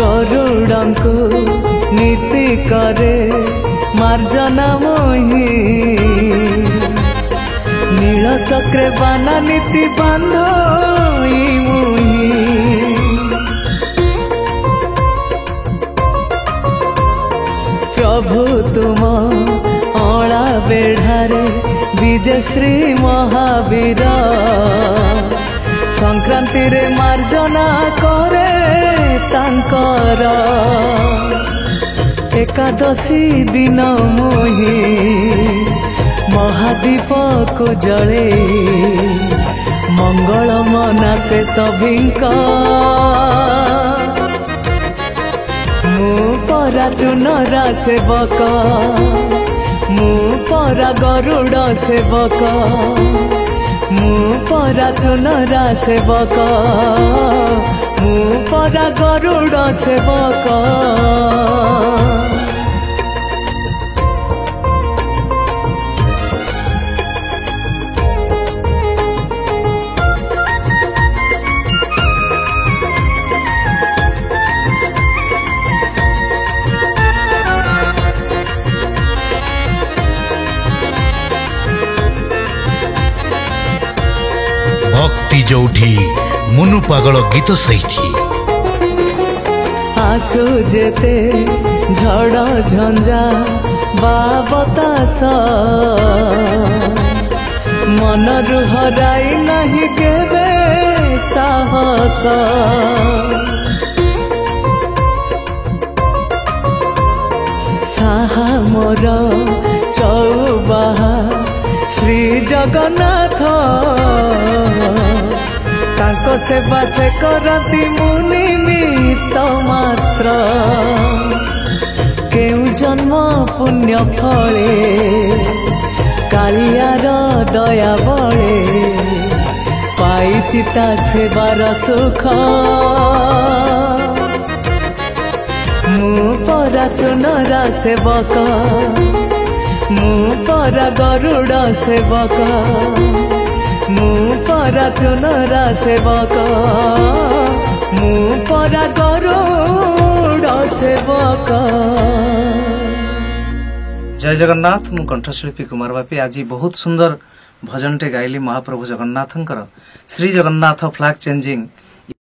गरुड़ंकु नीति करे मार्जना मोही नील चक्रे बाना नीति बांधई मुही प्रभु तुम अला बेढ़ारे विजय श्री महावीर संक्रांति रे मार्जना करे तांकर एकादशी दिन मोही महादीप को जले मंगल मना से सभिंका मु परा चुनरा सेवक मु परा गरुड़ सेवक मु परा चुनरा सेवक मु परा गरुड़ सेवक भक्ति जोठी मुनु पागल गीत सही आसु जेते झड़ झंझा बाबतास मन हराई नहीं केबे साहस साहा मोर चौबाहा श्री जगन्नाथ तांको सेवा से करती मुनिमित मात्र केउ जन्म पुण्य फले कालियार दया बले पाइचिता सेवार सुख मु परा चुनरा सेवक मु परा गरुड़ सेवक मु परा चुनरा सेवक मु परा गरुड़ सेवक। जय जगन्नाथ। मु कंठशिल्पी कुमार बापी आज बहुत सुंदर भजनटे गाइली महाप्रभु जगन्नाथंकर श्री जगन्नाथ फ्लैग चेंजिंग